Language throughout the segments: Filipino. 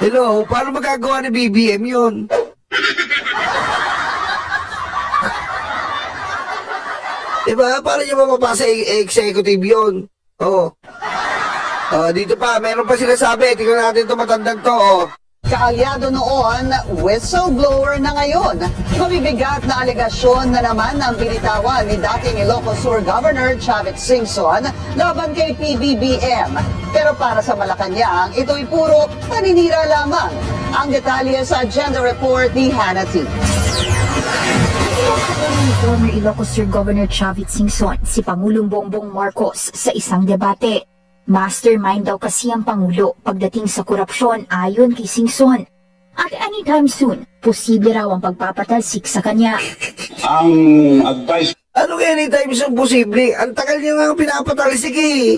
Hello, paano magagawa ni BBM yun? Diba? Paano niya mapapasa executive yun? Oo. Dito pa, meron pa sinasabi. Tingnan natin ito, matandang to. Kaalyado noon, whistleblower na ngayon. Mabibigat na alegasyon na naman ang binitawan ni dating Ilocos Sur Governor Chavit Singson laban kay PBBM. Pero para sa Malacanang, ito'y puro paninira lamang. Ang detalye sa agenda report ni Hannah T. Former Ilocos Sur Governor Chavit Singson si Pangulong Bongbong Marcos sa isang debate. Mastermind daw kasi ang Pangulo pagdating sa korupsyon ayon kay Singson. At anytime soon, posible raw ang pagpapatalsik sa kanya. Ang advice Anong anytime soon posible? Ang tagal niya nga pinapatalisik eh.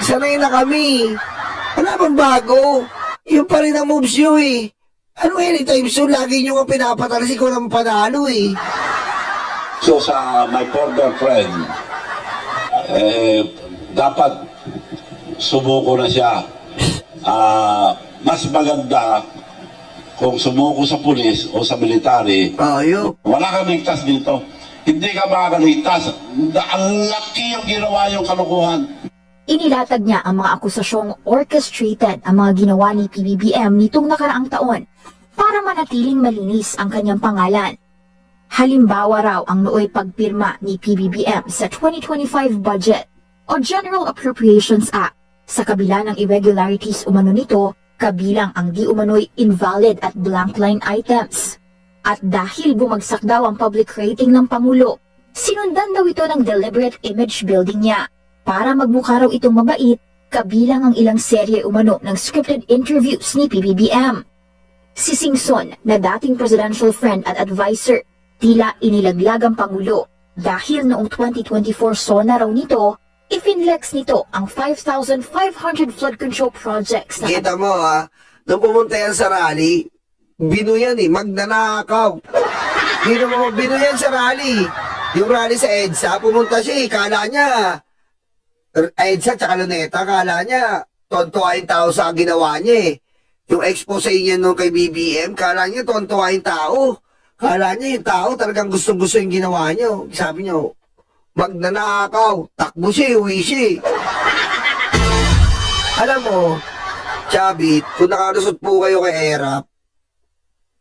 Sanay na kami. Wala bang bago? Yung pa rin ang moves nyo eh. Anong anytime soon? Lagi nyo nga pinapatalisik ko ng panalo eh. so sa my former friend, dapat sumuko na siya. Mas maganda kung sumuko sa pulis o sa military. Ayop. Wala kang ligtas dito. Hindi ka makakaligtas. Ang laki yung ginawa yung kalukuhan. Inilatag niya ang mga akusasyong orchestrated ang mga ginawa ni PBBM nitong nakaraang taon para manatiling malinis ang kanyang pangalan. Halimbawa raw ang nooy pagpirma ni PBBM sa 2025 budget o General Appropriations Act. Sa kabila ng irregularities umano nito, kabilang ang di umano'y invalid at blank line items. At dahil bumagsak daw ang public rating ng Pangulo, sinundan daw ito ng deliberate image building niya. Para magmukha raw itong mabait, kabilang ang ilang serye umano ng scripted interviews ni PBBM. Si Singson, na dating presidential friend at advisor, tila inilaglag ang Pangulo dahil noong 2024 SONA raw nito, ifinlex nito ang 5,500 flood control projects na Kita mo ha, nung pumunta yan sa rally, binuyan eh, magnanakaw. Hindi mo binuyan sa rally. Yung rally sa EDSA, pumunta siya eh, kala niya, EDSA tsaka Luneta, kala niya, tontuwa yung tao sa ginawa niya eh. Yung expose niya nung kay BBM, kala niya tontuwa yung tao. Kala niya yung tao talagang gustong-gusto yung ginawa niya. Sabi niya, magnanakaw, takbo siya, uwi siya. Alam mo, Chavit, kung nakalusot po kayo kay Erap,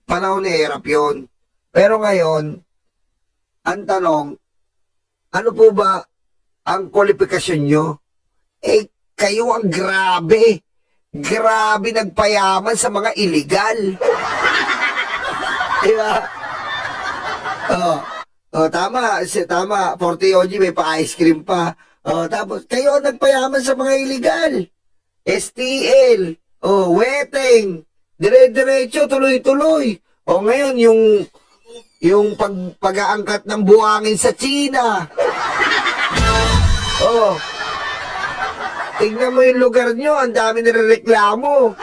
panahon ni Erap yun. Pero ngayon, ang tanong, ano po ba ang kwalifikasyon nyo? Eh, kayo ang grabe. Grabe nagpayaman sa mga illegal. Diba? Tama, tama. 40 OG, may pa-ice cream pa. Tapos, kayo ang nagpayaman sa mga illegal. STL. Weteng. Dire-diretso, tuloy-tuloy. Ngayon, yung pag-aangkat ng buhangin sa China. Tignan mo yung lugar nyo, ang dami nirereklamo.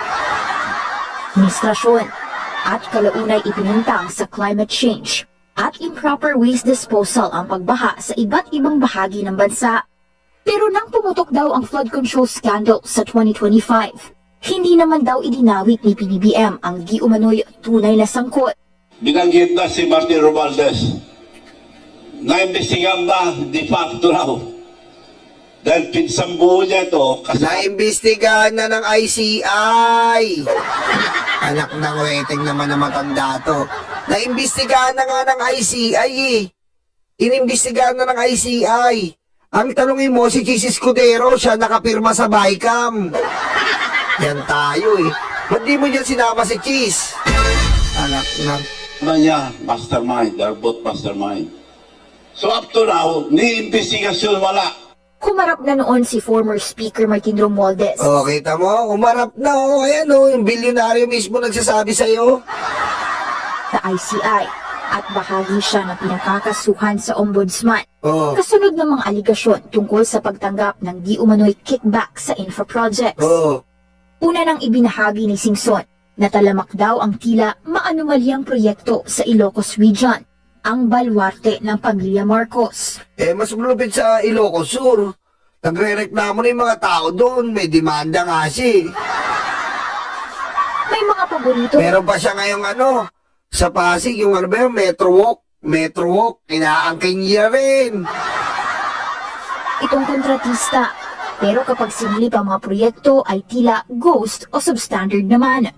administrasyon at kalaunay ipinintang sa climate change at improper waste disposal ang pagbaha sa iba't ibang bahagi ng bansa. Pero nang pumutok daw ang flood control scandal sa 2025, hindi naman daw idinawit ni PBBM ang di umano'y tunay na sangkot. Binanggit na si Martin Romualdez. Naimbestigahan na de facto raw. Dahil pinsambuho niya ito. Naimbestigahan na ng ICI. Anak ng weteng naman na matanda to. Naimbestigahan na nga ng ICI eh. Inimbestigahan na ng ICI. Ang tanongin mo, si Chis Escudero, siya nakapirma sa BICAM. Yan tayo eh. Ba't di mo dyan sinama si Chis? Anak ng... Ano niya? Mastermind. They're both mastermind. So up to now, ni investigasyon wala. Humarap na noon si former Speaker Martin Romualdez. Kita mo? Umarap na ayan yung bilyonaryo mismo nagsasabi sa'yo. Sa ICI at bahagi siya ng pinakakasuhan sa ombudsman. Kasunod ng mga aligasyon tungkol sa pagtanggap ng di umano'y kickback sa infra projects. Una nang ibinahagi ni Singson na talamak daw ang tila maanumalyang proyekto sa Ilocos Region, ang balwarte ng pamilya Marcos. Mas malupit sa Ilocos Sur. Nagre-reklamo na yung mga tao doon. May demanda nga siya. May mga paborito. Meron pa siya ngayong sa Pasig, yung Metro Walk, inaangking niya rin. Itong kontratista. Pero kapag sinilip ang mga proyekto ay tila ghost o substandard naman.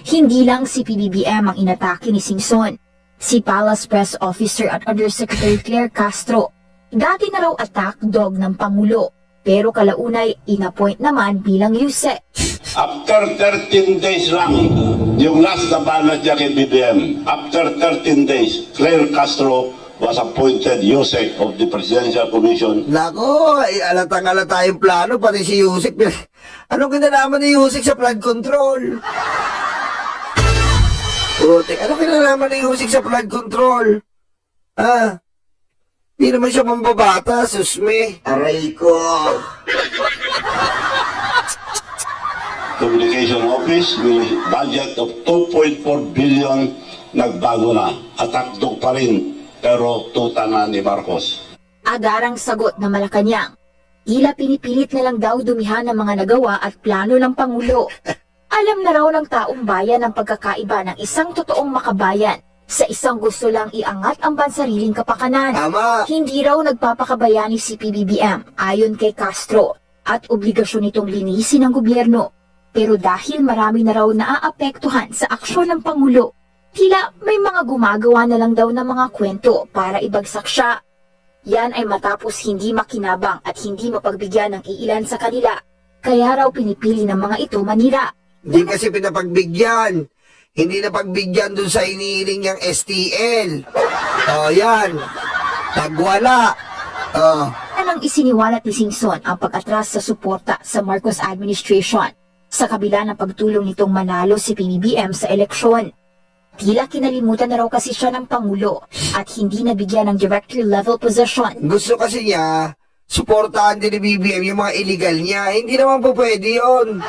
Hindi lang si PBBM ang inatake ni Singson. Si Palace Press Officer at Undersecretary Claire Castro, dati na raw attack dog ng Pangulo, pero kalaunay inappoint naman bilang USEC. After 13 days lang, yung last na banat niya kay BBM, after 13 days, Claire Castro was appointed USEC of the Presidential Commission. Nako, alatang-alata yung plano, pati si Yusik. Anong kinalaman ni Yusik sa flood control? Putik, anong kinalaman ni Yusik sa flood control? Di naman siya mambabata, susme. Aray ko. Communication Office with budget of 2.4 billion nagbago na. Attack dog pa rin, pero tuta na ni Marcos. Agarang sagot na Malacanang. Tila pinipilit na lang daw dumihan ng mga nagawa at plano ng Pangulo. Alam na raw ng taong bayan ang pagkakaiba ng isang totoong makabayan sa isang gusto lang iangat ang bansariling kapakanan. Tama. Hindi raw nagpapakabayani si PBBM ayon kay Castro at obligasyon nitong linisin ng gobyerno. Pero dahil marami na raw naaapektuhan sa aksyon ng Pangulo, tila may mga gumagawa na lang daw ng mga kwento para ibagsak siya. Yan ay matapos hindi makinabang at hindi mapagbigyan ng iilan sa kanila. Kaya raw pinipili ng mga ito manira. Hindi kasi pinapagbigyan. Hindi na pagbigyan dun sa inihiling niyang STL. Yan. Nagwala. Anang isiniwalat ni Singson ang pag-atras sa suporta sa Marcos administration sa kabila ng pagtulong nitong manalo si PBBM sa eleksyon. Tila kinalimutan na raw kasi siya ng Pangulo at hindi nabigyan ng director-level position. Gusto kasi niya, suportahan din ni BBM yung mga illegal niya. Hindi naman po pwede yun.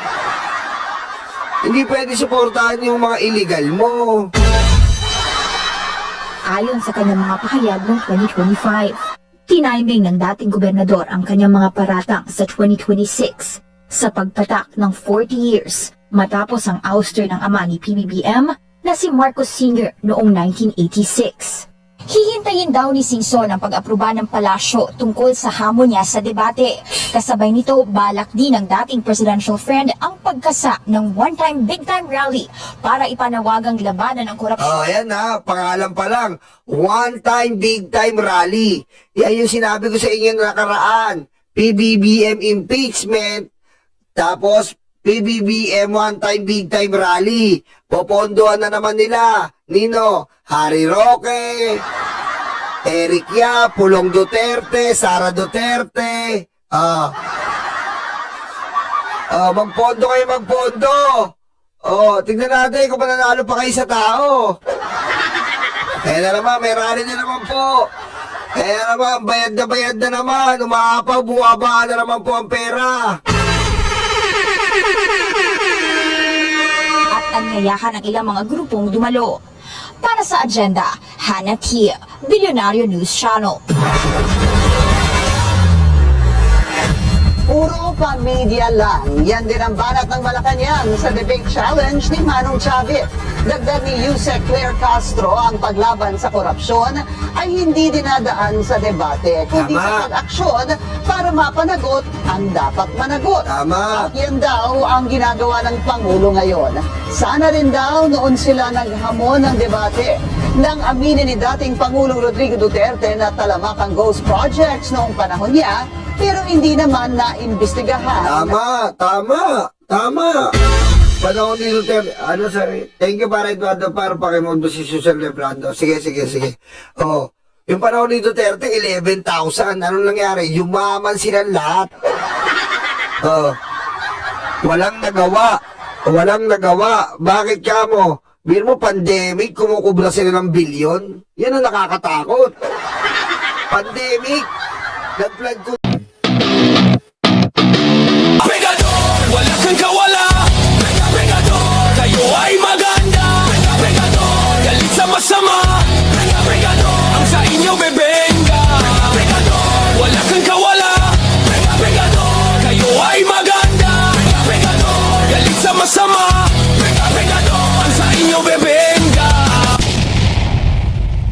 Hindi pwede suportahan yung mga illegal mo. Ayon sa kanyang mga pahayag noong 2025, tiniming ng dating gobernador ang kanyang mga paratang sa 2026 sa pagpatak ng 40 years matapos ang ouster ng ama ni PBBM na si Marcos Sr. noong 1986. Hihintayin daw ni Singson ang pag-aproba ng palasyo tungkol sa hamon niya sa debate. Kasabay nito, balak din ng dating presidential friend ang pagkasa ng one-time big-time rally para ipanawagang labanan ang korupsyon. Ayan pangalan pa lang. One time, big time rally. Yan yung sinabi ko sa inyo nakaraan. PBBM impeachment, tapos PBBM one time, big time rally. Popondohan na naman nila. Nino, Harry Roque, Eric Yap, Pulong Duterte, Sara Duterte. Magpondo kayo, magpondo. Tignan natin kung mananalo pa kayo sa tao. Kaya na naman, may rally na naman po. Kaya naman, bayad na naman. Umaapaw, buwaba na naman po ang pera. At anyayahan ang ilang mga grupong dumalo. Para sa agenda, Hannah T. Billionario News Channel. Puro pamilya lang. Yan din ang banat ng Malacanang sa debate challenge ni Manong Chavit. Dagdag ni Yusek Claire Castro, ang paglaban sa korupsyon ay hindi dinadaan sa debate, kundi Tama. sa pag-aksyon para mapanagot ang dapat managot. Tama. At yan daw ang ginagawa ng Pangulo ngayon. Sana rin daw noon sila naghamon ng debate nang aminin ni dating Pangulong Rodrigo Duterte na talamak ang ghost projects noong panahon niya, pero hindi naman naimbestigahan. Tama. Panahon ni Duterte, sorry. Thank you para Eduardo para pakimondo si Susan Lebrando. Sige. Yung panahon ni Duterte, 11,000. Anong nangyari? Yumaman silang lahat. Walang nagawa. Bakit ka mo? Biro mo, pandemic, kumukubra sila ng bilyon. Yan ang nakakatakot. Pandemic. Nag-flood